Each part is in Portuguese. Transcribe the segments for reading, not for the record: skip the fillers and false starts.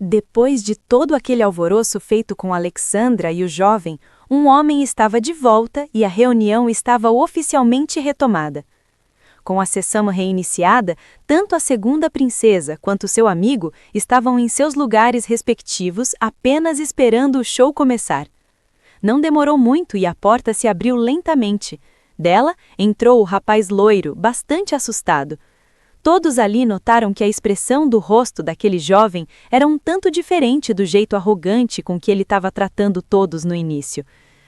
Depois de todo aquele alvoroço feito com Alexandra e o jovem, um homem estava de volta e a reunião estava oficialmente retomada. Com a sessão reiniciada, tanto a segunda princesa quanto seu amigo estavam em seus lugares respectivos apenas esperando o show começar. Não demorou muito e a porta se abriu lentamente. Dela entrou o rapaz loiro, bastante assustado. Todos ali notaram que a expressão do rosto daquele jovem era um tanto diferente do jeito arrogante com que ele estava tratando todos no início.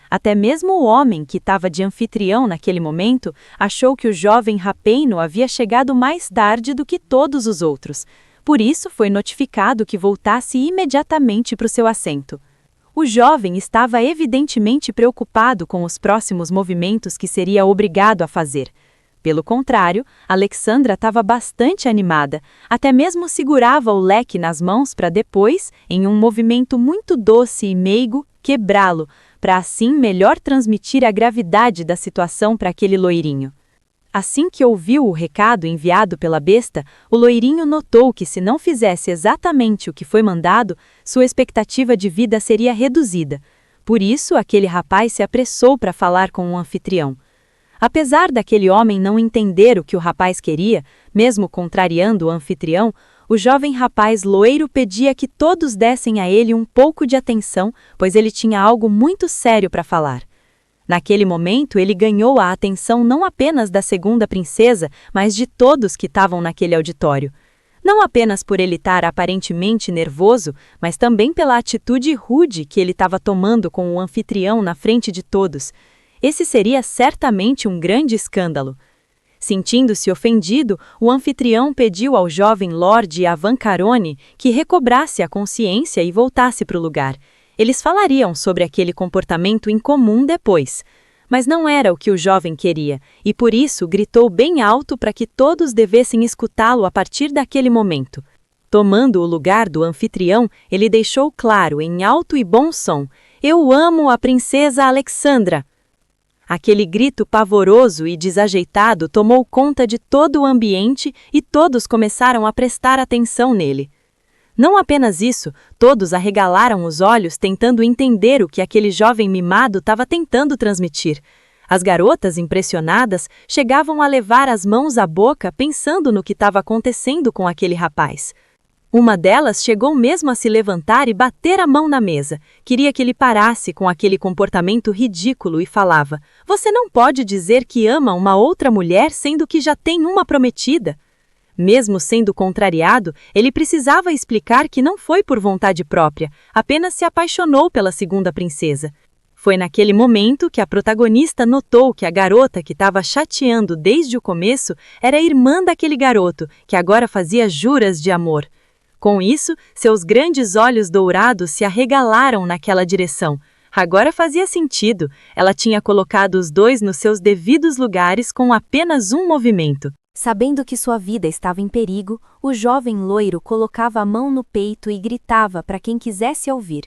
Até mesmo o homem, que estava de anfitrião naquele momento, achou que o jovem rapeino havia chegado mais tarde do que todos os outros. Por isso, foi notificado que voltasse imediatamente para o seu assento. O jovem estava evidentemente preocupado com os próximos movimentos que seria obrigado a fazer. Pelo contrário, Alexandra estava bastante animada, até mesmo segurava o leque nas mãos para depois, em um movimento muito doce e meigo, quebrá-lo, para assim melhor transmitir a gravidade da situação para aquele loirinho. Assim que ouviu o recado enviado pela besta, o loirinho notou que se não fizesse exatamente o que foi mandado, sua expectativa de vida seria reduzida. Por isso, aquele rapaz se apressou para falar com o anfitrião. Apesar daquele homem não entender o que o rapaz queria, mesmo contrariando o anfitrião, o jovem rapaz loiro pedia que todos dessem a ele um pouco de atenção, pois ele tinha algo muito sério para falar. Naquele momento, ele ganhou a atenção não apenas da segunda princesa, mas de todos que estavam naquele auditório. Não apenas por ele estar aparentemente nervoso, mas também pela atitude rude que ele estava tomando com o anfitrião na frente de todos. Esse seria certamente um grande escândalo. Sentindo-se ofendido, o anfitrião pediu ao jovem Lord Avancarone que recobrasse a consciência e voltasse para o lugar. Eles falariam sobre aquele comportamento incomum depois. Mas não era o que o jovem queria, e por isso gritou bem alto para que todos devessem escutá-lo a partir daquele momento. Tomando o lugar do anfitrião, ele deixou claro, em alto e bom som: "Eu amo a princesa Alexandra!" Aquele grito pavoroso e desajeitado tomou conta de todo o ambiente e todos começaram a prestar atenção nele. Não apenas isso, todos arregalaram os olhos tentando entender o que aquele jovem mimado estava tentando transmitir. As garotas, impressionadas, chegavam a levar as mãos à boca pensando no que estava acontecendo com aquele rapaz. Uma delas chegou mesmo a se levantar e bater a mão na mesa. Queria que ele parasse com aquele comportamento ridículo e falava: "Você não pode dizer que ama uma outra mulher sendo que já tem uma prometida." Mesmo sendo contrariado, ele precisava explicar que não foi por vontade própria, apenas se apaixonou pela segunda princesa. Foi naquele momento que a protagonista notou que a garota que estava chateando desde o começo era irmã daquele garoto, que agora fazia juras de amor. Com isso, seus grandes olhos dourados se arregalaram naquela direção. Agora fazia sentido, ela tinha colocado os dois nos seus devidos lugares com apenas um movimento. Sabendo que sua vida estava em perigo, o jovem loiro colocava a mão no peito e gritava para quem quisesse ouvir: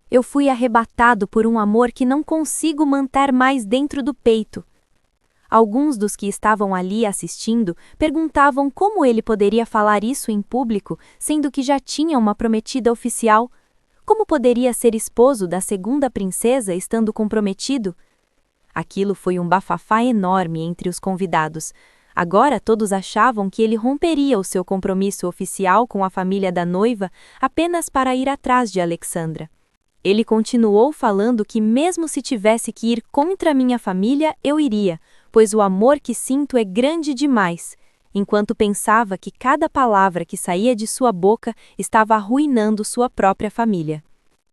"Eu fui arrebatado por um amor que não consigo manter mais dentro do peito." Alguns dos que estavam ali assistindo perguntavam como ele poderia falar isso em público, sendo que já tinha uma prometida oficial. Como poderia ser esposo da segunda princesa estando comprometido? Aquilo foi um bafafá enorme entre os convidados. Agora todos achavam que ele romperia o seu compromisso oficial com a família da noiva apenas para ir atrás de Alexandra. Ele continuou falando que mesmo se tivesse que ir contra minha família, eu iria, pois o amor que sinto é grande demais, enquanto pensava que cada palavra que saía de sua boca estava arruinando sua própria família.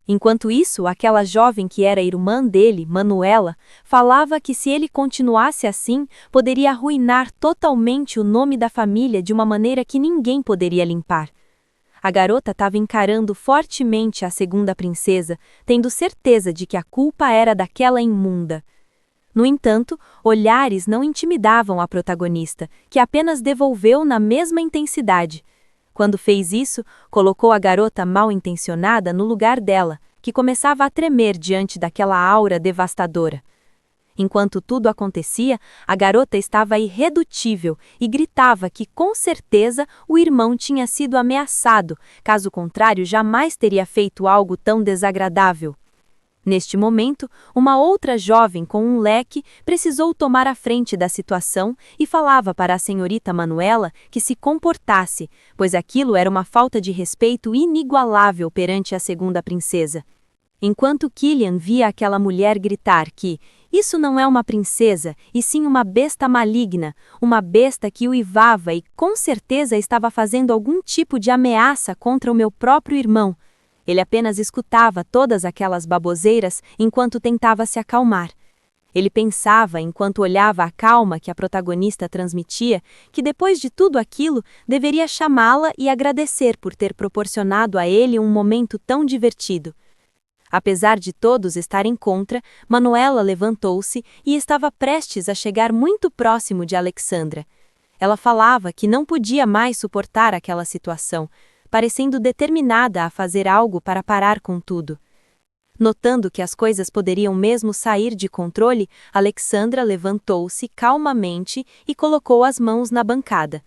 Enquanto isso, aquela jovem que era irmã dele, Manuela, falava que se ele continuasse assim, poderia arruinar totalmente o nome da família de uma maneira que ninguém poderia limpar. A garota estava encarando fortemente a segunda princesa, tendo certeza de que a culpa era daquela imunda. No entanto, olhares não intimidavam a protagonista, que apenas devolveu na mesma intensidade. Quando fez isso, colocou a garota mal-intencionada no lugar dela, que começava a tremer diante daquela aura devastadora. Enquanto tudo acontecia, a garota estava irredutível e gritava que, com certeza, o irmão tinha sido ameaçado, caso contrário, jamais teria feito algo tão desagradável. Neste momento, uma outra jovem com um leque precisou tomar a frente da situação e falava para a senhorita Manuela que se comportasse, pois aquilo era uma falta de respeito inigualável perante a segunda princesa. Enquanto Killian via aquela mulher gritar que isso não é uma princesa, e sim uma besta maligna, uma besta que uivava e com certeza estava fazendo algum tipo de ameaça contra o meu próprio irmão, ele apenas escutava todas aquelas baboseiras enquanto tentava se acalmar. Ele pensava, enquanto olhava a calma que a protagonista transmitia, que depois de tudo aquilo, deveria chamá-la e agradecer por ter proporcionado a ele um momento tão divertido. Apesar de todos estarem contra, Manuela levantou-se e estava prestes a chegar muito próximo de Alexandra. Ela falava que não podia mais suportar aquela situação, parecendo determinada a fazer algo para parar com tudo. Notando que as coisas poderiam mesmo sair de controle, Alexandra levantou-se calmamente e colocou as mãos na bancada.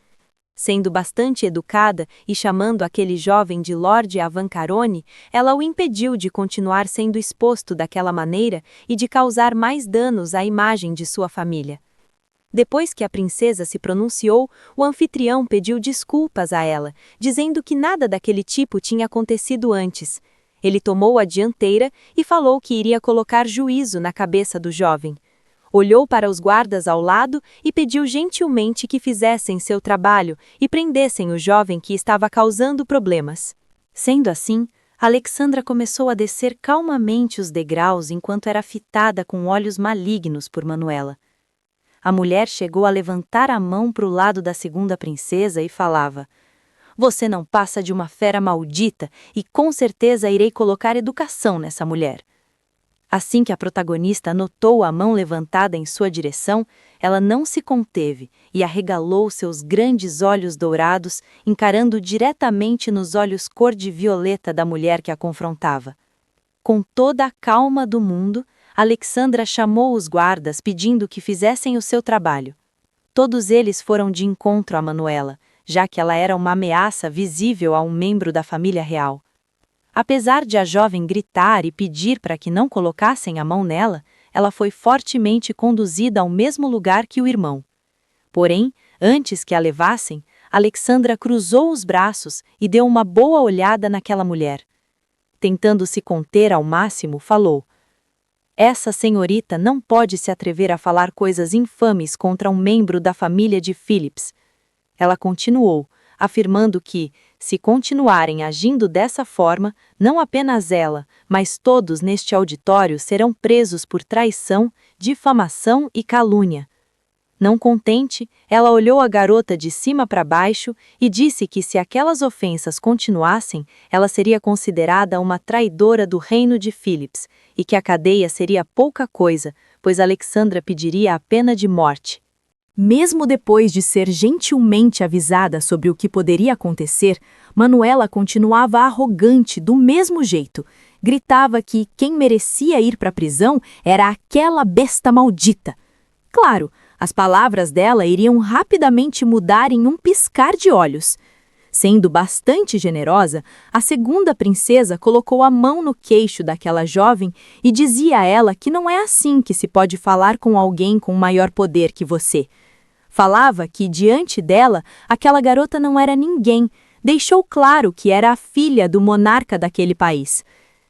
Sendo bastante educada e chamando aquele jovem de Lord Avancarone, ela o impediu de continuar sendo exposto daquela maneira e de causar mais danos à imagem de sua família. Depois que a princesa se pronunciou, o anfitrião pediu desculpas a ela, dizendo que nada daquele tipo tinha acontecido antes. Ele tomou a dianteira e falou que iria colocar juízo na cabeça do jovem. Olhou para os guardas ao lado e pediu gentilmente que fizessem seu trabalho e prendessem o jovem que estava causando problemas. Sendo assim, Alexandra começou a descer calmamente os degraus enquanto era fitada com olhos malignos por Manuela. A mulher chegou a levantar a mão para o lado da segunda princesa e falava: "Você não passa de uma fera maldita e com certeza irei colocar educação nessa mulher." Assim que a protagonista notou a mão levantada em sua direção, ela não se conteve e arregalou seus grandes olhos dourados, encarando diretamente nos olhos cor de violeta da mulher que a confrontava. Com toda a calma do mundo, Alexandra chamou os guardas pedindo que fizessem o seu trabalho. Todos eles foram de encontro a Manuela, já que ela era uma ameaça visível a um membro da família real. Apesar de a jovem gritar e pedir para que não colocassem a mão nela, ela foi fortemente conduzida ao mesmo lugar que o irmão. Porém, antes que a levassem, Alexandra cruzou os braços e deu uma boa olhada naquela mulher. Tentando se conter ao máximo, falou: "Essa senhorita não pode se atrever a falar coisas infames contra um membro da família de Phillips." Ela continuou, afirmando que, se continuarem agindo dessa forma, não apenas ela, mas todos neste auditório serão presos por traição, difamação e calúnia. Não contente, ela olhou a garota de cima para baixo e disse que se aquelas ofensas continuassem, ela seria considerada uma traidora do reino de Phillips e que a cadeia seria pouca coisa, pois Alexandra pediria a pena de morte. Mesmo depois de ser gentilmente avisada sobre o que poderia acontecer, Manuela continuava arrogante do mesmo jeito. Gritava que quem merecia ir para a prisão era aquela besta maldita. Claro, as palavras dela iriam rapidamente mudar em um piscar de olhos. Sendo bastante generosa, a segunda princesa colocou a mão no queixo daquela jovem e dizia a ela que não é assim que se pode falar com alguém com maior poder que você. Falava que, diante dela, aquela garota não era ninguém, deixou claro que era a filha do monarca daquele país.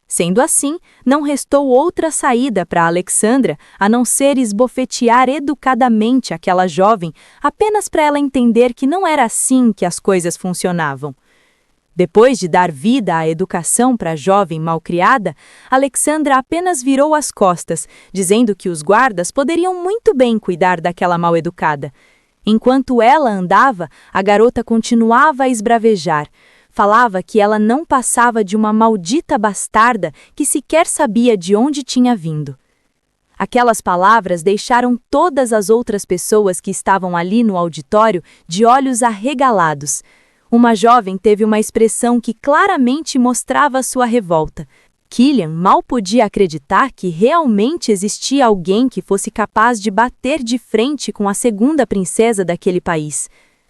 Sendo assim, não restou outra saída para Alexandra a não ser esbofetear educadamente aquela jovem, apenas para ela entender que não era assim que as coisas funcionavam. Depois de dar vida à educação para a jovem malcriada, Alexandra apenas virou as costas, dizendo que os guardas poderiam muito bem cuidar daquela mal-educada. Enquanto ela andava, a garota continuava a esbravejar. Falava que ela não passava de uma maldita bastarda que sequer sabia de onde tinha vindo. Aquelas palavras deixaram todas as outras pessoas que estavam ali no auditório de olhos arregalados. Uma jovem teve uma expressão que claramente mostrava sua revolta. Killian mal podia acreditar que realmente existia alguém que fosse capaz de bater de frente com a segunda princesa daquele país.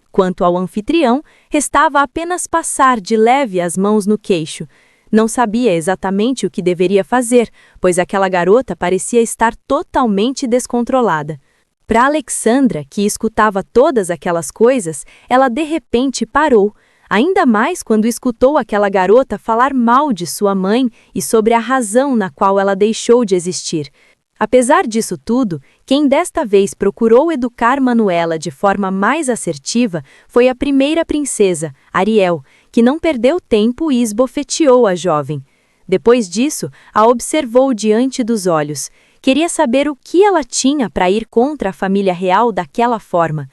Quanto ao anfitrião, restava apenas passar de leve as mãos no queixo. Não sabia exatamente o que deveria fazer, pois aquela garota parecia estar totalmente descontrolada. Para Alexandra, que escutava todas aquelas coisas, ela de repente parou, ainda mais quando escutou aquela garota falar mal de sua mãe e sobre a razão na qual ela deixou de existir. Apesar disso tudo, quem desta vez procurou educar Manuela de forma mais assertiva foi a primeira princesa, Ariel, que não perdeu tempo e esbofeteou a jovem. Depois disso, a observou diante dos olhos. Queria saber o que ela tinha para ir contra a família real daquela forma.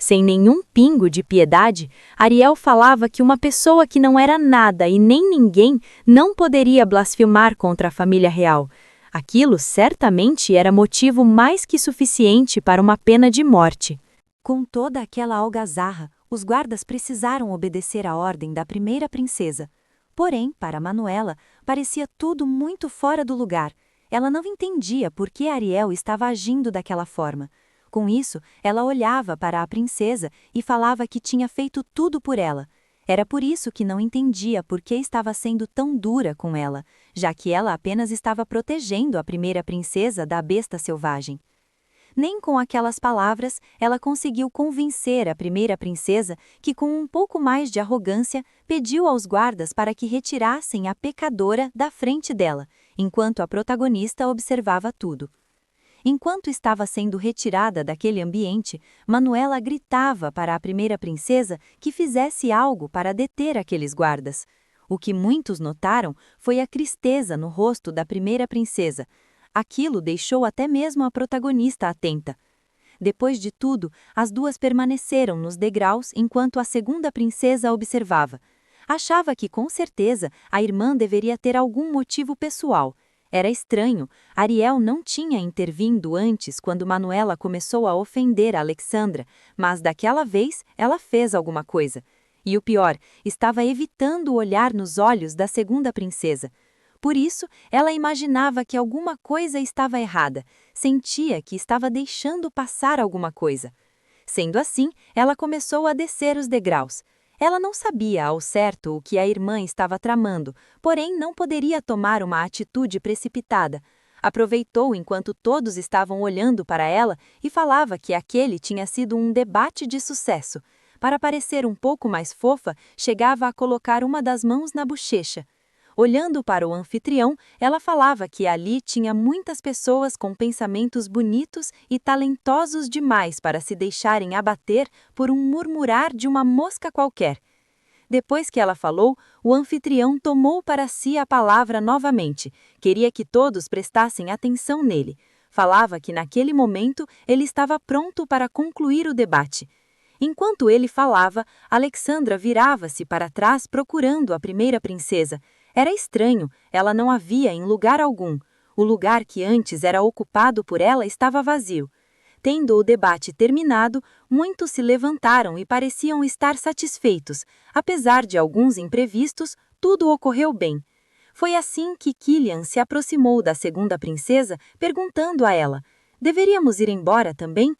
Sem nenhum pingo de piedade, Ariel falava que uma pessoa que não era nada e nem ninguém não poderia blasfemar contra a família real. Aquilo certamente era motivo mais que suficiente para uma pena de morte. Com toda aquela algazarra, os guardas precisaram obedecer à ordem da primeira princesa. Porém, para Manuela, parecia tudo muito fora do lugar. Ela não entendia por que Ariel estava agindo daquela forma. Com isso, ela olhava para a princesa e falava que tinha feito tudo por ela. Era por isso que não entendia por que estava sendo tão dura com ela, já que ela apenas estava protegendo a primeira princesa da besta selvagem. Nem com aquelas palavras ela conseguiu convencer a primeira princesa que, com um pouco mais de arrogância, pediu aos guardas para que retirassem a pecadora da frente dela, enquanto a protagonista observava tudo. Enquanto estava sendo retirada daquele ambiente, Manuela gritava para a primeira princesa que fizesse algo para deter aqueles guardas. O que muitos notaram foi a tristeza no rosto da primeira princesa. Aquilo deixou até mesmo a protagonista atenta. Depois de tudo, as duas permaneceram nos degraus enquanto a segunda princesa observava. Achava que, com certeza, a irmã deveria ter algum motivo pessoal. Era estranho, Ariel não tinha intervindo antes quando Manuela começou a ofender a Alexandra, mas daquela vez ela fez alguma coisa. E o pior, estava evitando o olhar nos olhos da segunda princesa. Por isso, ela imaginava que alguma coisa estava errada, sentia que estava deixando passar alguma coisa. Sendo assim, ela começou a descer os degraus. Ela não sabia ao certo o que a irmã estava tramando, porém não poderia tomar uma atitude precipitada. Aproveitou enquanto todos estavam olhando para ela e falava que aquele tinha sido um debate de sucesso. Para parecer um pouco mais fofa, chegava a colocar uma das mãos na bochecha. Olhando para o anfitrião, ela falava que ali tinha muitas pessoas com pensamentos bonitos e talentosos demais para se deixarem abater por um murmurar de uma mosca qualquer. Depois que ela falou, o anfitrião tomou para si a palavra novamente. Queria que todos prestassem atenção nele. Falava que naquele momento ele estava pronto para concluir o debate. Enquanto ele falava, Alexandra virava-se para trás procurando a primeira princesa. Era estranho, ela não a via em lugar algum. O lugar que antes era ocupado por ela estava vazio. Tendo o debate terminado, muitos se levantaram e pareciam estar satisfeitos. Apesar de alguns imprevistos, tudo ocorreu bem. Foi assim que Killian se aproximou da segunda princesa, perguntando a ela: "Deveríamos ir embora também?"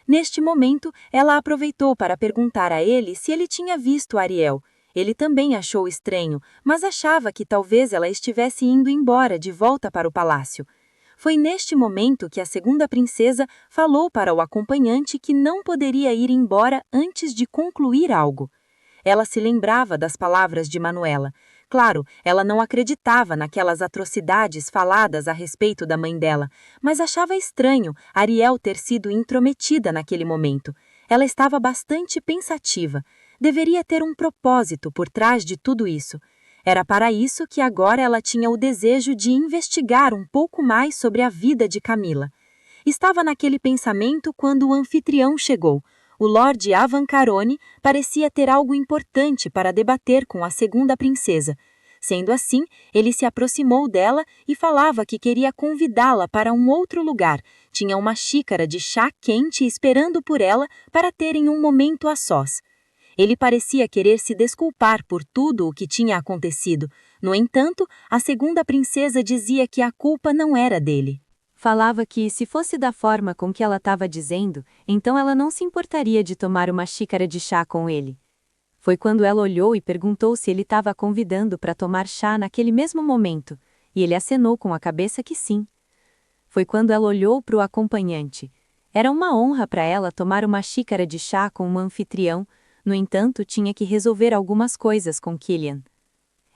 Neste momento, ela aproveitou para perguntar a ele se ele tinha visto Ariel. Ele também achou estranho, mas achava que talvez ela estivesse indo embora de volta para o palácio. Foi neste momento que a segunda princesa falou para o acompanhante que não poderia ir embora antes de concluir algo. Ela se lembrava das palavras de Manuela. Claro, ela não acreditava naquelas atrocidades faladas a respeito da mãe dela, mas achava estranho Ariel ter sido intrometida naquele momento. Ela estava bastante pensativa. Deveria ter um propósito por trás de tudo isso. Era para isso que agora ela tinha o desejo de investigar um pouco mais sobre a vida de Camila. Estava naquele pensamento quando o anfitrião chegou. O Lorde Avancarone parecia ter algo importante para debater com a segunda princesa. Sendo assim, ele se aproximou dela e falava que queria convidá-la para um outro lugar. Tinha uma xícara de chá quente esperando por ela para terem um momento a sós. Ele parecia querer se desculpar por tudo o que tinha acontecido, No entanto, a segunda princesa dizia que a culpa não era dele. Falava que, se fosse da forma com que ela estava dizendo, então ela não se importaria de tomar uma xícara de chá com ele. Foi quando ela olhou e perguntou se ele estava a convidando para tomar chá naquele mesmo momento, e ele acenou com a cabeça que sim. Foi quando ela olhou para o acompanhante. Era uma honra para ela tomar uma xícara de chá com um anfitrião, no entanto, tinha que resolver algumas coisas com Killian.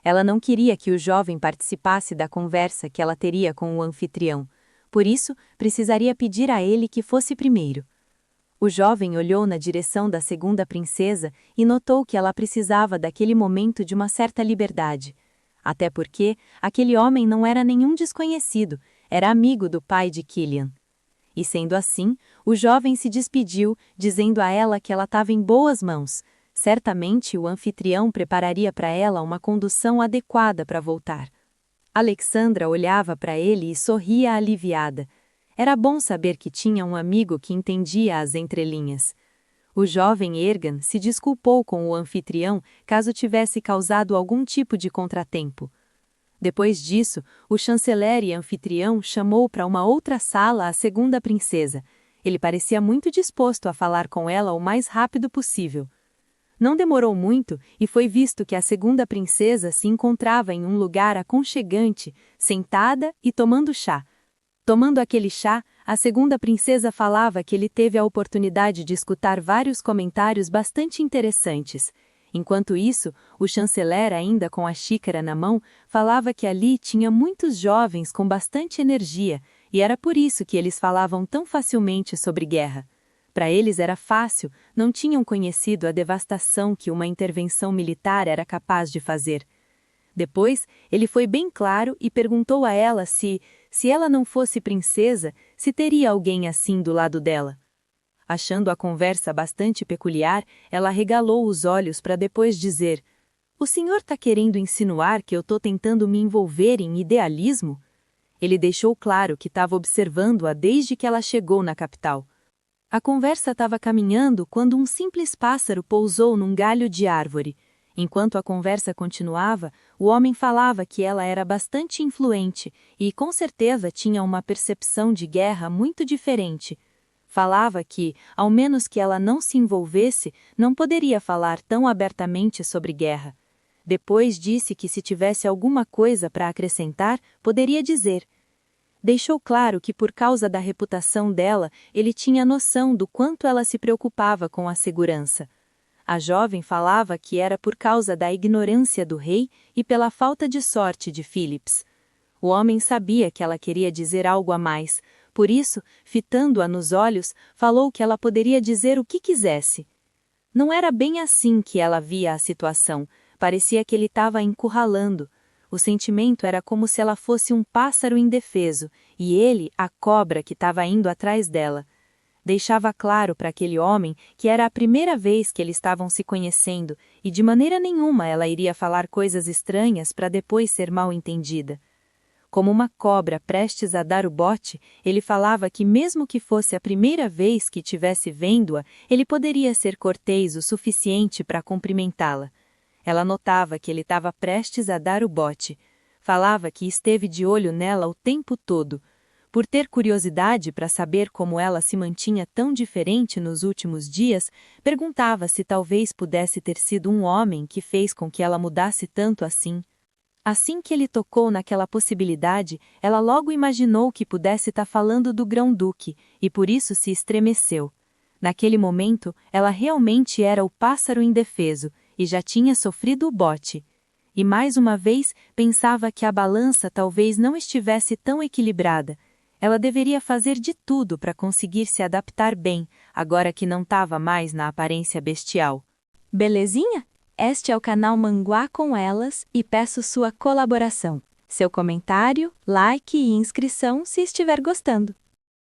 Ela não queria que o jovem participasse da conversa que ela teria com o anfitrião, por isso, precisaria pedir a ele que fosse primeiro. O jovem olhou na direção da segunda princesa e notou que ela precisava daquele momento de uma certa liberdade. Até porque aquele homem não era nenhum desconhecido, era amigo do pai de Killian. E sendo assim, o jovem se despediu, dizendo a ela que ela estava em boas mãos. Certamente o anfitrião prepararia para ela uma condução adequada para voltar. Alexandra olhava para ele e sorria aliviada. Era bom saber que tinha um amigo que entendia as entrelinhas. O jovem Ergan se desculpou com o anfitrião caso tivesse causado algum tipo de contratempo. Depois disso, o chanceler e anfitrião chamou para uma outra sala a segunda princesa. Ele parecia muito disposto a falar com ela o mais rápido possível. Não demorou muito e foi visto que a segunda princesa se encontrava em um lugar aconchegante, sentada e tomando chá. Tomando aquele chá, a segunda princesa falava que ele teve a oportunidade de escutar vários comentários bastante interessantes. Enquanto isso, o chanceler, ainda com a xícara na mão, falava que ali tinha muitos jovens com bastante energia, e era por isso que eles falavam tão facilmente sobre guerra. Para eles era fácil, não tinham conhecido a devastação que uma intervenção militar era capaz de fazer. Depois, ele foi bem claro e perguntou a ela se ela não fosse princesa, se teria alguém assim do lado dela. Achando a conversa bastante peculiar, ela regalou os olhos para depois dizer: "O senhor está querendo insinuar que eu estou tentando me envolver em idealismo?" Ele deixou claro que estava observando-a desde que ela chegou na capital. A conversa estava caminhando quando um simples pássaro pousou num galho de árvore. Enquanto a conversa continuava, o homem falava que ela era bastante influente e, com certeza, tinha uma percepção de guerra muito diferente. Falava que, ao menos que ela não se envolvesse, não poderia falar tão abertamente sobre guerra. Depois disse que se tivesse alguma coisa para acrescentar, poderia dizer. Deixou claro que, por causa da reputação dela, ele tinha noção do quanto ela se preocupava com a segurança. A jovem falava que era por causa da ignorância do rei e pela falta de sorte de Philips. O homem sabia que ela queria dizer algo a mais, por isso, fitando-a nos olhos, falou que ela poderia dizer o que quisesse. Não era bem assim que ela via a situação, parecia que ele estava a encurralando. O sentimento era como se ela fosse um pássaro indefeso, e ele, a cobra que estava indo atrás dela. Deixava claro para aquele homem que era a primeira vez que eles estavam se conhecendo, e de maneira nenhuma ela iria falar coisas estranhas para depois ser mal entendida. Como uma cobra prestes a dar o bote, ele falava que mesmo que fosse a primeira vez que tivesse vendo-a, ele poderia ser cortês o suficiente para cumprimentá-la. Ela notava que ele estava prestes a dar o bote. Falava que esteve de olho nela o tempo todo. Por ter curiosidade para saber como ela se mantinha tão diferente nos últimos dias, perguntava se talvez pudesse ter sido um homem que fez com que ela mudasse tanto assim. Assim que ele tocou naquela possibilidade, ela logo imaginou que pudesse estar falando do grão-duque, e por isso se estremeceu. Naquele momento, ela realmente era o pássaro indefeso, e já tinha sofrido o bote. E mais uma vez pensava que a balança talvez não estivesse tão equilibrada. Ela deveria fazer de tudo para conseguir se adaptar bem, agora que não estava mais na aparência bestial. Belezinha? Este é o canal Manguá com Elas e peço sua colaboração. Seu comentário, like e inscrição se estiver gostando.